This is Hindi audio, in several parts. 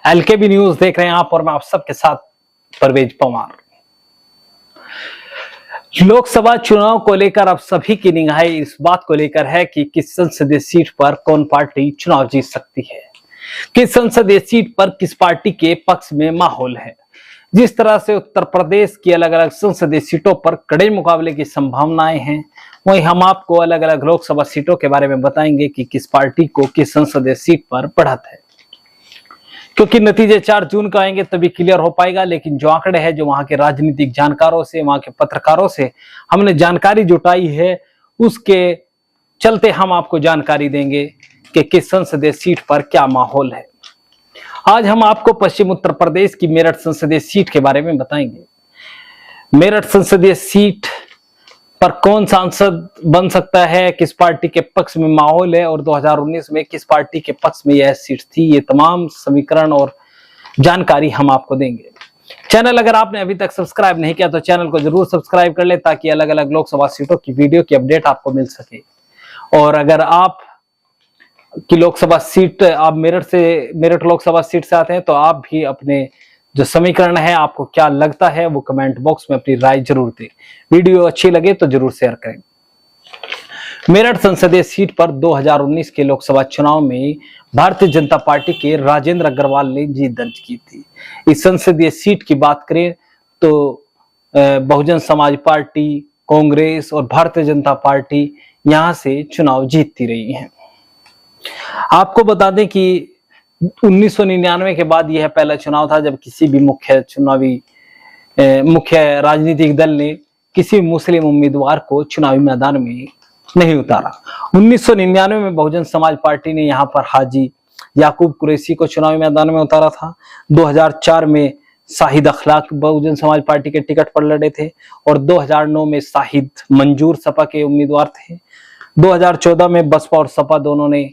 एलकेबी न्यूज देख रहे हैं आप और मैं आप सबके साथ परवेज पवार। लोकसभा चुनाव को लेकर अब सभी की निगाहें इस बात को लेकर है कि किस संसदीय सीट पर कौन पार्टी चुनाव जीत सकती है, किस संसदीय सीट पर किस पार्टी के पक्ष में माहौल है। जिस तरह से उत्तर प्रदेश की अलग अलग संसदीय सीटों पर कड़े मुकाबले की संभावनाएं हैं, वहीं हम आपको अलग अलग लोकसभा सीटों के बारे में बताएंगे कि किस पार्टी को किस संसदीय सीट पर बढ़त है, क्योंकि नतीजे 4 जून को आएंगे तभी क्लियर हो पाएगा। लेकिन जो आंकड़े हैं, जो वहां के राजनीतिक जानकारों से, वहां के पत्रकारों से हमने जानकारी जुटाई है, उसके चलते हम आपको जानकारी देंगे कि किस संसदीय सीट पर क्या माहौल है। आज हम आपको पश्चिम उत्तर प्रदेश की मेरठ संसदीय सीट के बारे में बताएंगे। मेरठ संसदीय सीट पर कौन सांसद बन सकता है, किस पार्टी के पक्ष में माहौल है और 2019 में किस पार्टी के पक्ष में यह सीट थी, ये तमाम समीकरण और जानकारी हम आपको देंगे। चैनल अगर आपने अभी तक सब्सक्राइब नहीं किया तो चैनल को जरूर सब्सक्राइब कर ले, ताकि अलग अलग लोकसभा सीटों की वीडियो की अपडेट आपको मिल सके। और अगर आप की लोकसभा सीट, आप मेरठ लोकसभा सीट से आते हैं, तो आप भी अपने जो समीकरण है, आपको क्या लगता है, वो कमेंट बॉक्स में अपनी राय जरूर दें। वीडियो अच्छी लगे तो जरूर शेयर करें। मेरठ संसदीय सीट पर 2019 के लोकसभा चुनाव में भारतीय जनता पार्टी के राजेंद्र अग्रवाल ने जीत दर्ज की थी। इस संसदीय सीट की बात करें तो बहुजन समाज पार्टी, कांग्रेस और भारतीय जनता पार्टी यहां से चुनाव जीतती रही हैं। आपको बता दें कि 1999 के बाद यह पहला चुनाव था जब किसी भी मुख्य राजनीतिक दल ने किसी मुस्लिम उम्मीदवार को चुनावी मैदान में नहीं उतारा। 1999 में बहुजन समाज पार्टी ने यहां पर हाजी याकूब कुरैशी को चुनावी मैदान में उतारा था। 2004 में शाहिद अखलाक बहुजन समाज पार्टी के टिकट पर लड़े थे और 2009 में शाहिद मंजूर सपा के उम्मीदवार थे। 2014 में बसपा और सपा दोनों ने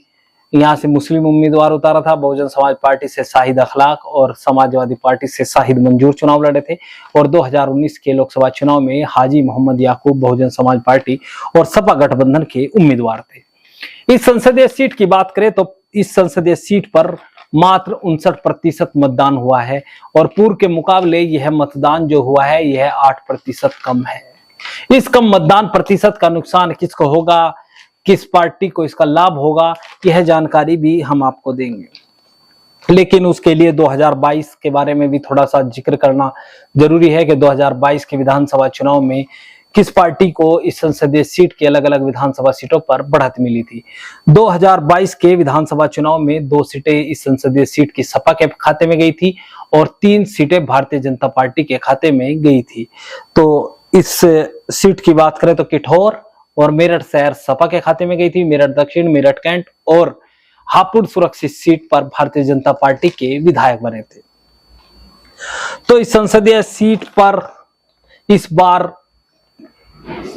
यहां से मुस्लिम उम्मीदवार उतारा था। बहुजन समाज पार्टी से शाहिद अखलाक और समाजवादी पार्टी से शाहिद मंजूर चुनाव लड़े थे और 2019 के लोकसभा चुनाव में हाजी मोहम्मद याकूब बहुजन समाज पार्टी और सपा गठबंधन के उम्मीदवार थे। इस संसदीय सीट की बात करें तो इस संसदीय सीट पर मात्र 59% मतदान हुआ है और पूर्व के मुकाबले यह मतदान जो हुआ है, यह 8% कम है। इस कम मतदान प्रतिशत का नुकसान किसको होगा, किस पार्टी को इसका लाभ होगा, यह जानकारी भी हम आपको देंगे। लेकिन उसके लिए 2022 के बारे में भी थोड़ा सा जिक्र करना जरूरी है कि 2022 के विधानसभा चुनाव में किस पार्टी को इस संसदीय सीट के अलग अलग विधानसभा सीटों पर बढ़त मिली थी। 2022 के विधानसभा चुनाव में 2 सीटें इस संसदीय सीट की सपा के खाते में गई थी और 3 सीटें भारतीय जनता पार्टी के खाते में गई थी। तो इस सीट की बात करें तो किठौर और मेरठ शहर सपा के खाते में गई थी। मेरठ दक्षिण, मेरठ कैंट और हापुड़ सुरक्षित सीट पर भारतीय जनता पार्टी के विधायक बने थे। तो इस संसदीय सीट पर इस बार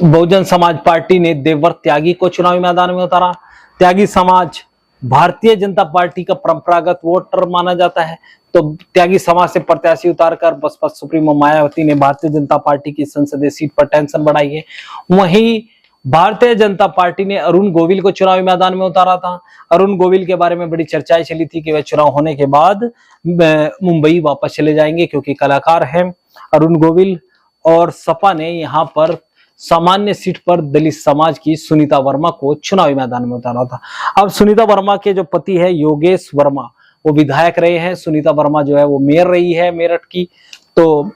बहुजन समाज पार्टी ने देवव्रत त्यागी को चुनावी मैदान में उतारा। त्यागी समाज भारतीय जनता पार्टी का परंपरागत वोटर माना जाता है, तो त्यागी समाज से प्रत्याशी उतारकर बसपा सुप्रीमो मायावती ने भारतीय जनता पार्टी की संसदीय सीट पर टेंशन बढ़ाई है। वहीं भारतीय जनता पार्टी ने अरुण गोविल को चुनावी मैदान में उतारा था। अरुण गोविल के बारे में बड़ी चर्चाएं चली थी कि वह चुनाव होने के बाद मुंबई वापस चले जाएंगे, क्योंकि कलाकार हैं अरुण गोविल। और सपा ने यहां पर सामान्य सीट पर दलित समाज की सुनीता वर्मा को चुनावी मैदान में उतारा था। अब सुनीता वर्मा के जो पति है योगेश वर्मा, वो विधायक रहे हैं। सुनीता वर्मा जो है वो मेयर रही है मेरठ की, तो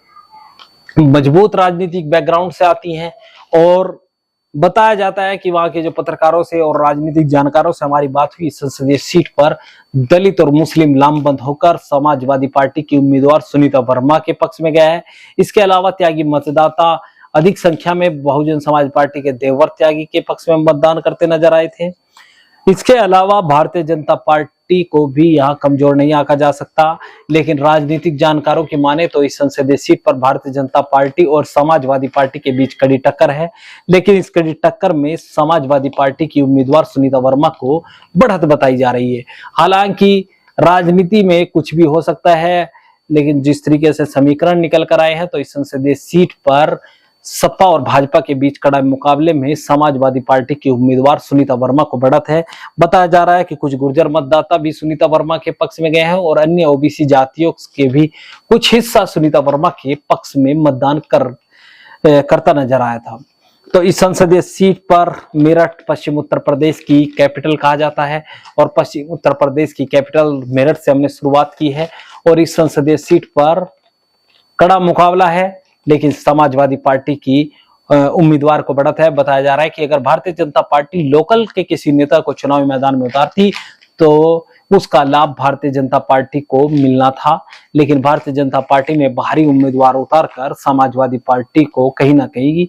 मजबूत राजनीतिक बैकग्राउंड से आती हैं। और बताया जाता है कि वहां के जो पत्रकारों से और राजनीतिक जानकारों से हमारी बात हुई, संसदीय सीट पर दलित और मुस्लिम लामबंद होकर समाजवादी पार्टी की उम्मीदवार सुनीता वर्मा के पक्ष में गया है। इसके अलावा त्यागी मतदाता अधिक संख्या में बहुजन समाज पार्टी के देवव्रत त्यागी के पक्ष में मतदान करते नजर आए थे। इसके अलावा भारतीय जनता पार्टी को भी यहाँ कमजोर नहीं आंका जा सकता, लेकिन राजनीतिक जानकारों की माने तो इस संसदीय सीट पर भारतीय जनता पार्टी और समाजवादी पार्टी के बीच कड़ी टक्कर है। लेकिन इस कड़ी टक्कर में समाजवादी पार्टी की उम्मीदवार सुनीता वर्मा को बढ़त बताई जा रही है। हालांकि राजनीति में कुछ भी हो सकता है, लेकिन जिस तरीके से समीकरण निकल कर आए हैं तो इस संसदीय सीट पर सपा और भाजपा के बीच कड़ा मुकाबले में समाजवादी पार्टी की उम्मीदवार सुनीता वर्मा को बढ़त है। बताया जा रहा है कि कुछ गुर्जर मतदाता भी सुनीता वर्मा के पक्ष में गए हैं और अन्य ओबीसी जातियों के भी कुछ हिस्सा सुनीता वर्मा के पक्ष में मतदान करता नजर आया था। तो इस संसदीय सीट पर मेरठ पश्चिम उत्तर प्रदेश की कैपिटल कहा जाता है और पश्चिम उत्तर प्रदेश की कैपिटल मेरठ से हमने शुरुआत की है और इस संसदीय सीट पर कड़ा मुकाबला है, लेकिन समाजवादी पार्टी की उम्मीदवार को बढ़त है। बताया जा रहा है कि अगर भारतीय जनता पार्टी लोकल के किसी नेता को चुनावी मैदान में उतारती तो उसका लाभ भारतीय जनता पार्टी को मिलना था, लेकिन भारतीय जनता पार्टी ने बाहरी उम्मीदवार उतारकर समाजवादी पार्टी को कहीं ना कहीं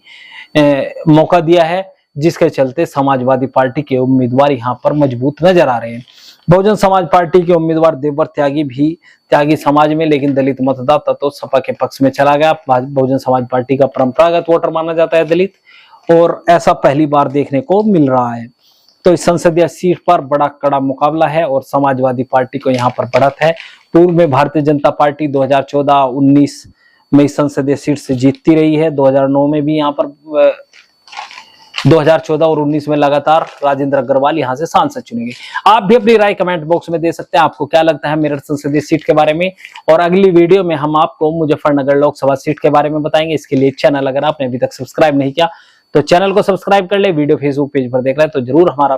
मौका दिया है, जिसके चलते समाजवादी पार्टी के उम्मीदवार यहां पर मजबूत नजर आ रहे हैं। बहुजन समाज पार्टी के उम्मीदवार देवर त्यागी भी त्यागी समाज में, लेकिन दलित मतदाता तो सपा के पक्ष में चला गया। बहुजन समाज पार्टी का परंपरागत वोटर माना जाता है दलित, और ऐसा पहली बार देखने को मिल रहा है। तो इस संसदीय सीट पर बड़ा कड़ा मुकाबला है और समाजवादी पार्टी को यहाँ पर बढ़त है। पूर्व में भारतीय जनता पार्टी 2014-19 में इस संसदीय सीट से जीतती रही है। 2009 में भी यहाँ पर 2014 और 19 में लगातार राजेंद्र अग्रवाल यहां से सांसद चुने गए। आप भी अपनी राय कमेंट बॉक्स में दे सकते हैं, आपको क्या लगता है मेरठ संसदीय सीट के बारे में। और अगली वीडियो में हम आपको मुजफ्फरनगर लोकसभा सीट के बारे में बताएंगे। इसके लिए चैनल अगर आपने अभी तक सब्सक्राइब नहीं किया तो चैनल को सब्सक्राइब कर ले। वीडियो फेसबुक पेज पर देख रहे हैं तो जरूर हमारा